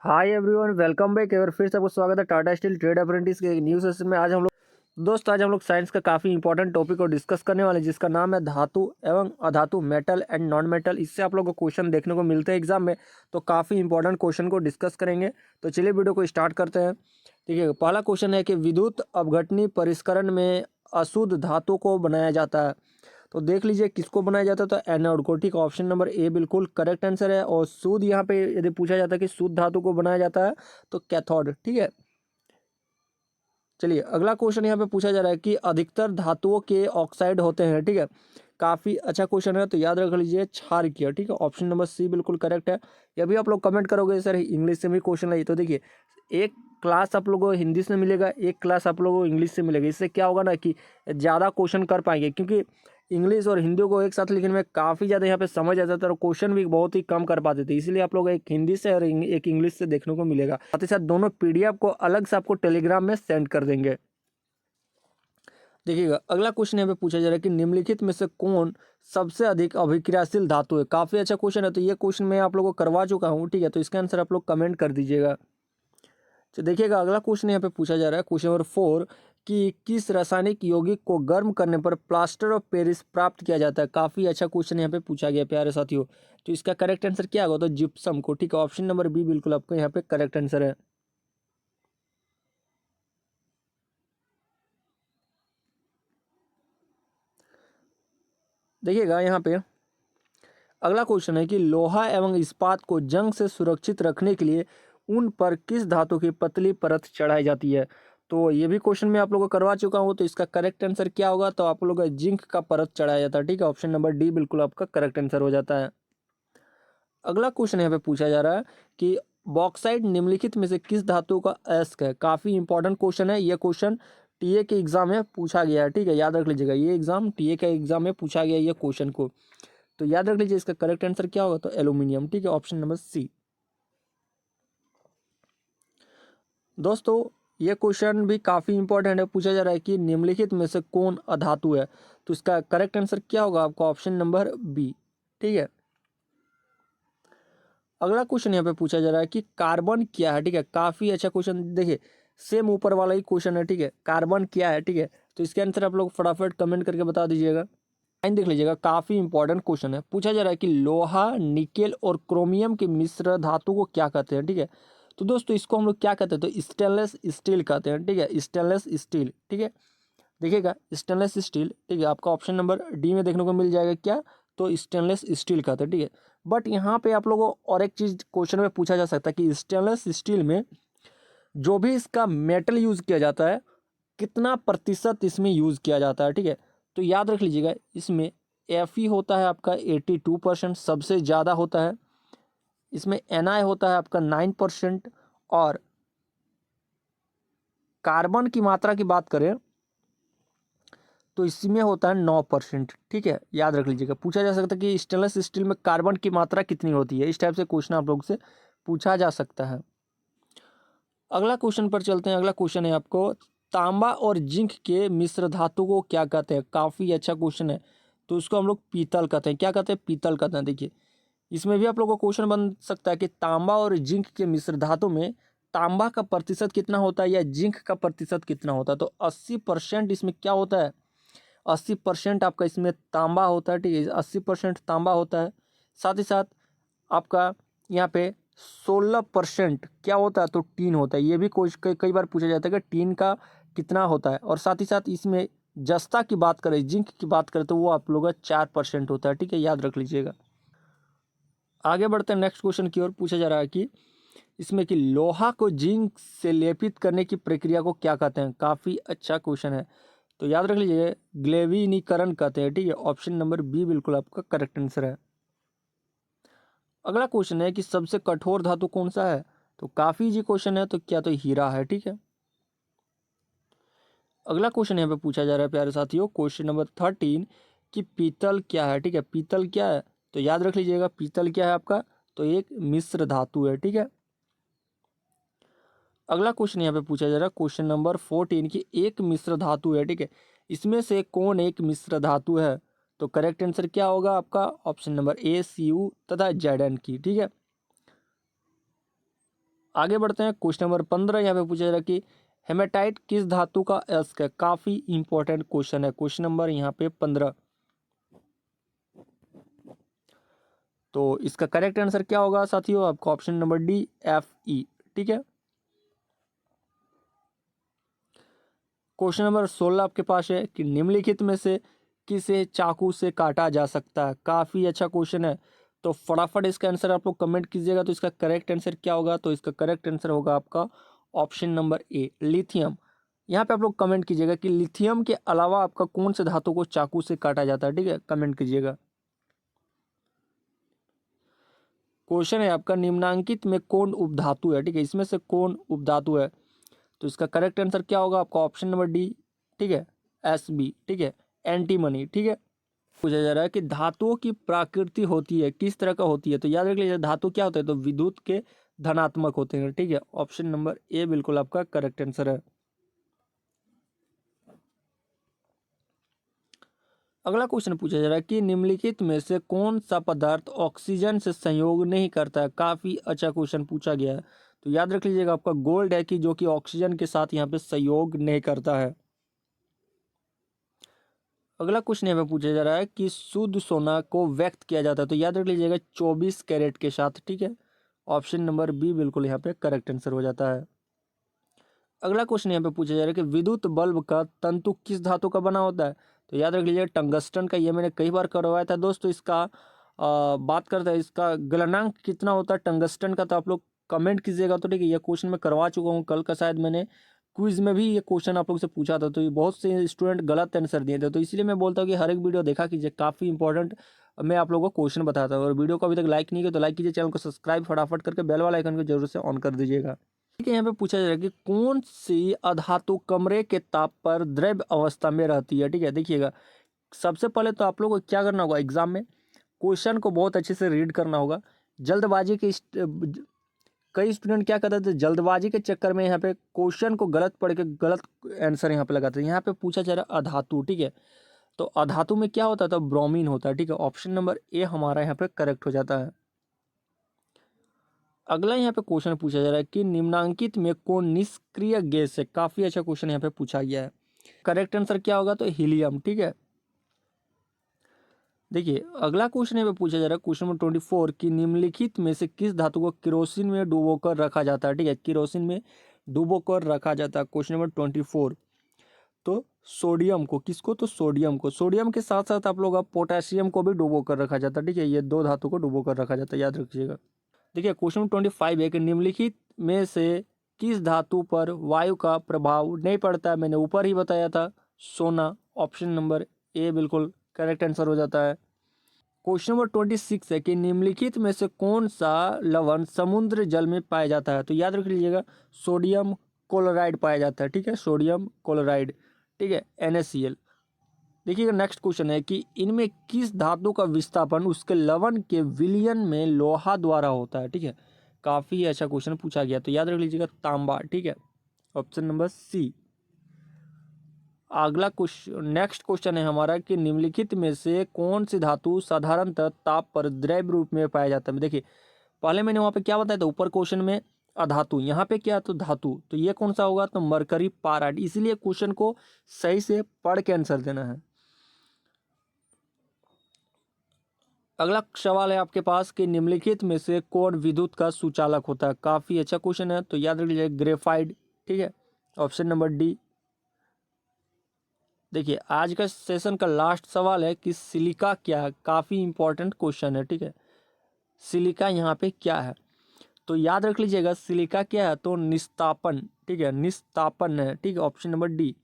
Hi everyone, welcome back. और फिर से आपको स्वागत है टाटा स्टील ट्रेड अप्रेंटिस के न्यू सेशन में। आज हम लोग साइंस का काफ़ी इंपॉर्टेंट टॉपिक को डिस्कस करने वाले हैं, जिसका नाम है धातु एवं अधातु, मेटल एंड नॉन मेटल। इससे आप लोगों को क्वेश्चन देखने को मिलते हैं एग्जाम में, तो काफ़ी इंपॉर्टेंट क्वेश्चन को डिस्कस करेंगे। तो चलिए वीडियो को स्टार्ट करते हैं। ठीक है, पहला क्वेश्चन है कि विद्युत अपघटनी परिष्करण में अशुद्ध धातु को बनाया जाता है। तो देख लीजिए किसको बनाया जाता है, तो एनोड को। ठीक है, ऑप्शन नंबर ए बिल्कुल करेक्ट आंसर है। और शुद्ध यहाँ पे यदि पूछा जाता है कि शुद्ध धातु को बनाया जाता है तो कैथोड। ठीक है, चलिए अगला क्वेश्चन यहाँ पे पूछा जा रहा है कि अधिकतर धातुओं के ऑक्साइड होते हैं। ठीक है, काफी अच्छा क्वेश्चन है, तो याद रख लीजिए क्षारकीय। ठीक है, ऑप्शन नंबर सी बिल्कुल करेक्ट है। यह भी आप लोग कमेंट करोगे सर इंग्लिश से भी क्वेश्चन है, तो देखिए एक क्लास आप लोगों को हिंदी से मिलेगा, एक क्लास आप लोगों को इंग्लिश से मिलेगा। इससे क्या होगा ना कि ज़्यादा क्वेश्चन कर पाएंगे, क्योंकि इंग्लिश और हिंदी को एक साथ लिखने में काफ़ी ज़्यादा यहाँ पे समझ आ जाता है और क्वेश्चन भी बहुत ही कम कर पाते थे। इसलिए आप लोग एक हिंदी से और एक इंग्लिश से देखने को मिलेगा। साथ ही साथ दोनों पीडीएफ को अलग से आपको टेलीग्राम में सेंड कर देंगे। देखिएगा अगला क्वेश्चन यहाँ पे पूछा जा रहा है कि निम्नलिखित में से कौन सबसे अधिक अभिक्रियाशील धातु है। काफ़ी अच्छा क्वेश्चन है, तो ये क्वेश्चन मैं आप लोगों को करवा चुका हूँ। ठीक है, तो इसका आंसर आप लोग कमेंट कर दीजिएगा। तो देखिएगा अगला क्वेश्चन यहाँ पे पूछा जा रहा है, क्वेश्चन नंबर 4, कि किस रासायनिक यौगिक को गर्म करने पर प्लास्टर ऑफ पेरिस प्राप्त किया जाता है। काफ़ी अच्छा क्वेश्चन यहाँ पे पूछा गया प्यारे साथियों। तो इसका करेक्ट आंसर क्या होगा, तो जिप्सम को। ठीक है, ऑप्शन नंबर बी बिल्कुल आपका यहाँ पे करेक्ट आंसर है। देखिएगा यहाँ पे अगला क्वेश्चन है कि लोहा एवं इस्पात को जंग से सुरक्षित रखने के लिए उन पर किस धातु की पतली परत चढ़ाई जाती है। तो ये भी क्वेश्चन मैं आप लोगों को करवा चुका हूँ, तो इसका करेक्ट आंसर क्या होगा, तो आप लोगों का जिंक का परत चढ़ाया जाता है। ठीक है, ऑप्शन नंबर डी बिल्कुल आपका करेक्ट आंसर हो जाता है। अगला क्वेश्चन यहाँ पे पूछा जा रहा है कि बॉक्साइट निम्नलिखित में से किस धातु का अयस्क है। काफी इंपॉर्टेंट क्वेश्चन है ये क्वेश्चन, टीए के एग्जाम में पूछा गया है। ठीक है, याद रख लीजिएगा, ये एग्जाम टीए के एग्जाम में पूछा गया है ये क्वेश्चन को। तो याद रख लीजिए इसका करेक्ट आंसर क्या होगा, तो एल्यूमिनियम। ठीक है, ऑप्शन नंबर सी। दोस्तों ये क्वेश्चन भी काफी इंपॉर्टेंट है, पूछा जा रहा है कि निम्नलिखित में से कौन अधातु है। तो इसका करेक्ट आंसर क्या होगा आपका, ऑप्शन नंबर बी। ठीक है, अगला क्वेश्चन यहाँ पे पूछा जा रहा है कि कार्बन क्या है। ठीक है, काफी अच्छा क्वेश्चन, देखिए सेम ऊपर वाला ही क्वेश्चन है। ठीक है, कार्बन क्या है। ठीक है, तो इसके आंसर आप लोग फटाफट कमेंट करके बता दीजिएगा। लाइन देख लीजिएगा, काफी इंपॉर्टेंट क्वेश्चन है। पूछा जा रहा है कि लोहा, निकेल और क्रोमियम के मिश्र धातु को क्या कहते हैं। ठीक है, तो दोस्तों इसको हम लोग क्या कहते हैं, तो स्टेनलेस स्टील कहते हैं। ठीक है, स्टेनलेस स्टील। ठीक है, देखिएगा स्टेनलेस स्टील। ठीक है, आपका ऑप्शन नंबर डी में देखने को मिल जाएगा क्या, तो स्टेनलेस स्टील कहते हैं। ठीक है, बट यहाँ पे आप लोगों को और एक चीज क्वेश्चन में पूछा जा सकता है कि स्टेनलेस स्टील में जो भी इसका मेटल यूज किया जाता है, कितना प्रतिशत इसमें यूज किया जाता है। ठीक है, तो याद रख लीजिएगा इसमें Fe होता है आपका 82%, सबसे ज़्यादा होता है। इसमें Na होता है आपका 9%। और कार्बन की मात्रा की बात करें तो इसमें होता है 9%। ठीक है, याद रख लीजिएगा, पूछा जा सकता है कि स्टेनलेस स्टील में कार्बन की मात्रा कितनी होती है। इस टाइप से क्वेश्चन आप लोग से पूछा जा सकता है। अगला क्वेश्चन पर चलते हैं। अगला क्वेश्चन है आपको, तांबा और जिंक के मिश्र धातु को क्या कहते हैं। काफ़ी अच्छा क्वेश्चन है, तो उसको हम लोग पीतल कहते हैं। क्या कहते हैं, पीतल कहते हैं। देखिए इसमें भी आप लोगों को क्वेश्चन बन सकता है कि तांबा और जिंक के मिश्र धातु में तांबा का प्रतिशत कितना होता है या जिंक का प्रतिशत कितना होता है। तो 80% इसमें क्या होता है, 80% आपका इसमें तांबा होता है। ठीक है, 80% तांबा होता है। साथ ही साथ आपका यहाँ पे 16% क्या होता है, तो टीन होता है। ये भी कई बार पूछा जाता है कि टीन का कितना होता है। और साथ ही साथ इसमें जस्ता की बात करें, जिंक की बात करें, तो वो आप लोगों का 4% होता है। ठीक है, याद रख लीजिएगा। आगे बढ़ते हैं नेक्स्ट क्वेश्चन की ओर। पूछा जा रहा है कि इसमें कि लोहा को जिंक से लेपित करने की प्रक्रिया को क्या कहते हैं। काफ़ी अच्छा क्वेश्चन है, तो याद रख लीजिए ग्लेविनीकरण कहते हैं। ठीक है, ऑप्शन नंबर बी बिल्कुल आपका करेक्ट आंसर है। अगला क्वेश्चन है कि सबसे कठोर धातु कौन सा है। तो काफी इजी क्वेश्चन है, तो क्या, तो हीरा है। ठीक है, अगला क्वेश्चन यहाँ पे पूछा जा रहा है प्यारे साथियों, क्वेश्चन नंबर 13, कि पीतल क्या है। ठीक है, पीतल क्या है, तो याद रख लीजिएगा पीतल क्या है आपका, तो एक मिश्र धातु है। ठीक है, अगला क्वेश्चन यहाँ पे पूछा जा रहा है क्वेश्चन नंबर 14, की एक मिश्र धातु है। ठीक है, इसमें से कौन एक मिश्र धातु है। तो करेक्ट आंसर क्या होगा आपका, ऑप्शन नंबर ए Cu तथा Zn की। ठीक है, आगे बढ़ते हैं। क्वेश्चन नंबर 15 यहाँ पे पूछा जा रहा है कि हेमेटाइट किस धातु का अयस्क है। काफी इंपॉर्टेंट क्वेश्चन है। क्वेश्चन नंबर यहाँ पे 15। तो इसका करेक्ट आंसर क्या होगा साथियों, आपका ऑप्शन नंबर डी Fe। ठीक है। क्वेश्चन नंबर 16 आपके पास है कि निम्नलिखित में से किसे चाकू से काटा जा सकता है। काफी अच्छा क्वेश्चन है, तो फटाफट इसका आंसर आप लोग कमेंट कीजिएगा। तो इसका करेक्ट आंसर क्या होगा, तो इसका करेक्ट आंसर होगा आपका ऑप्शन नंबर ए लिथियम। यहाँ पे आप लोग कमेंट कीजिएगा कि लिथियम के अलावा आपका कौन से धातु को चाकू से काटा जाता है। ठीक है, कमेंट कीजिएगा। क्वेश्चन है आपका निम्नांकित में कौन उपधातु है। ठीक है, इसमें से कौन उपधातु है। तो इसका करेक्ट आंसर क्या होगा, आपका ऑप्शन नंबर डी। ठीक है, Sb। ठीक है, एंटीमनी। ठीक है। पूछा जा रहा है कि धातुओं की प्रकृति होती है किस तरह का होती है। तो याद रख लीजिए धातु क्या होता है, तो विद्युत के धनात्मक होते हैं। ठीक है, ऑप्शन नंबर ए बिल्कुल आपका करेक्ट आंसर है। अगला क्वेश्चन पूछा जा रहा है कि निम्नलिखित में से कौन सा पदार्थ ऑक्सीजन से संयोग नहीं करता है। काफी अच्छा क्वेश्चन पूछा गया है। तो याद रख लीजिएगा आपका गोल्ड है कि जो कि ऑक्सीजन के साथ यहाँ पे संयोग नहीं करता है। अगला क्वेश्चन यहाँ पे पूछा जा रहा है कि शुद्ध सोना को व्यक्त किया जाता है। तो याद रख लीजिएगा 24 कैरेट के साथ। ठीक है, ऑप्शन नंबर बी बिल्कुल यहाँ पे करेक्ट आंसर हो जाता है। अगला क्वेश्चन यहाँ पे पूछा जा रहा है कि विद्युत बल्ब का तंतु किस धातु का बना होता है। तो याद रख लीजिए टंगस्टन का। ये मैंने कई बार करवाया था दोस्तों। इसका बात करते हैं इसका गलनांक कितना होता है टंगस्टन का, तो आप लोग कमेंट कीजिएगा। तो ठीक है, ये क्वेश्चन मैं करवा चुका हूँ कल का, शायद मैंने क्विज में भी ये क्वेश्चन आप लोग से पूछा था। तो ये बहुत से स्टूडेंट गलत आंसर दिए थे। तो इसलिए मैं बोलता हूँ कि हर एक वीडियो देखा कीजिए, काफ़ी इंपॉर्टेंट मैं आप लोगों को क्वेश्चन बताता हूँ। और वीडियो को अभी तक लाइक नहीं किया तो लाइक कीजिए, चैनल को सब्सक्राइब फटाफट करके बेल वाला आइकन को जरूर से ऑन कर दीजिएगा। ठीक है, यहाँ पे पूछा जा रहा है कि कौन सी अधातु कमरे के ताप पर द्रव्य अवस्था में रहती है। ठीक है, देखिएगा सबसे पहले तो आप लोगों को क्या करना होगा, एग्जाम में क्वेश्चन को बहुत अच्छे से रीड करना होगा। जल्दबाजी के कई स्टूडेंट क्या करते थे, जल्दबाजी के चक्कर में यहाँ पे क्वेश्चन को गलत पढ़ के गलत आंसर यहाँ पे लगाते हैं। यहाँ पे पूछा जा रहा है अधातु। ठीक है, तो अधातु में क्या होता है, तो ब्रोमीन होता है। ठीक है, ऑप्शन नंबर ए हमारा यहाँ पे करेक्ट हो जाता है। अगला यहाँ पे क्वेश्चन पूछा जा रहा है कि निम्नांकित में कौन निष्क्रिय गैस है। काफी अच्छा क्वेश्चन यहाँ पे पूछा गया है। करेक्ट आंसर क्या होगा, तो हीलियम। ठीक है, देखिए अगला क्वेश्चन यहाँ पे पूछा जा रहा है क्वेश्चन नंबर 24 कि निम्नलिखित में से किस धातु को केरोसिन में डुबोकर रखा जाता है। ठीक है, केरोसिन में डुबोकर रखा जाता है। Question number 24। तो सोडियम को, किसको, तो सोडियम को। सोडियम के साथ साथ आप लोग पोटेशियम को भी डुबोकर रखा जाता है। ठीक है, ये दो धातु को डुबोकर रखा जाता है, याद रखिएगा। देखिए क्वेश्चन नंबर 25 है कि निम्नलिखित में से किस धातु पर वायु का प्रभाव नहीं पड़ता है। मैंने ऊपर ही बताया था, सोना। ऑप्शन नंबर ए बिल्कुल करेक्ट आंसर हो जाता है। क्वेश्चन नंबर 26 है कि निम्नलिखित में से कौन सा लवण समुद्र जल में पाया जाता है। तो याद रख लीजिएगा सोडियम क्लोराइड पाया जाता है। ठीक है, सोडियम क्लोराइड। ठीक है, NaCl। देखिएगा नेक्स्ट क्वेश्चन है कि इनमें किस धातु का विस्थापन उसके लवण के विलयन में लोहा द्वारा होता है। ठीक है, काफी अच्छा क्वेश्चन पूछा गया। तो याद रख लीजिएगा तांबा। ठीक है, ऑप्शन नंबर सी। अगला क्वेश्चन, नेक्स्ट क्वेश्चन है हमारा कि निम्नलिखित में से कौन सी धातु साधारणतः ताप पर द्रव्य रूप में पाया जाता है। देखिए पहले मैंने वहां पे क्या बताया था, ऊपर क्वेश्चन में अधातु, यहाँ पे क्या, तो धातु। तो ये कौन सा होगा, तो मरकरी पाराइड। इसीलिए क्वेश्चन को सही से पढ़ के आंसर देना है। अगला सवाल है आपके पास कि निम्नलिखित में से कौन विद्युत का सुचालक होता है। काफी अच्छा क्वेश्चन है, तो याद रख लीजिए ग्रेफाइट। ठीक है, ऑप्शन नंबर डी। देखिए आज का सेशन का लास्ट सवाल है कि सिलिका क्या है। काफ़ी इंपॉर्टेंट क्वेश्चन है। ठीक है, सिलिका यहाँ पे क्या है, तो याद रख लीजिएगा सिलिका क्या है, तो निस्तापन। ठीक है, निस्तापन है। ठीक है, ऑप्शन नंबर डी।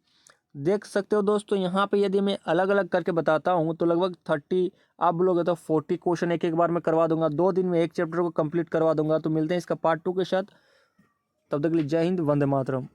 देख सकते हो दोस्तों यहाँ पे यदि मैं अलग अलग करके बताता हूँ तो लगभग 30, आप बोलोगे तो 40 क्वेश्चन एक एक बार में करवा दूंगा। 2 दिन में एक चैप्टर को कंप्लीट करवा दूंगा। तो मिलते हैं इसका पार्ट 2 के साथ। तब तक के लिए जय हिंद, वंदे मातरम।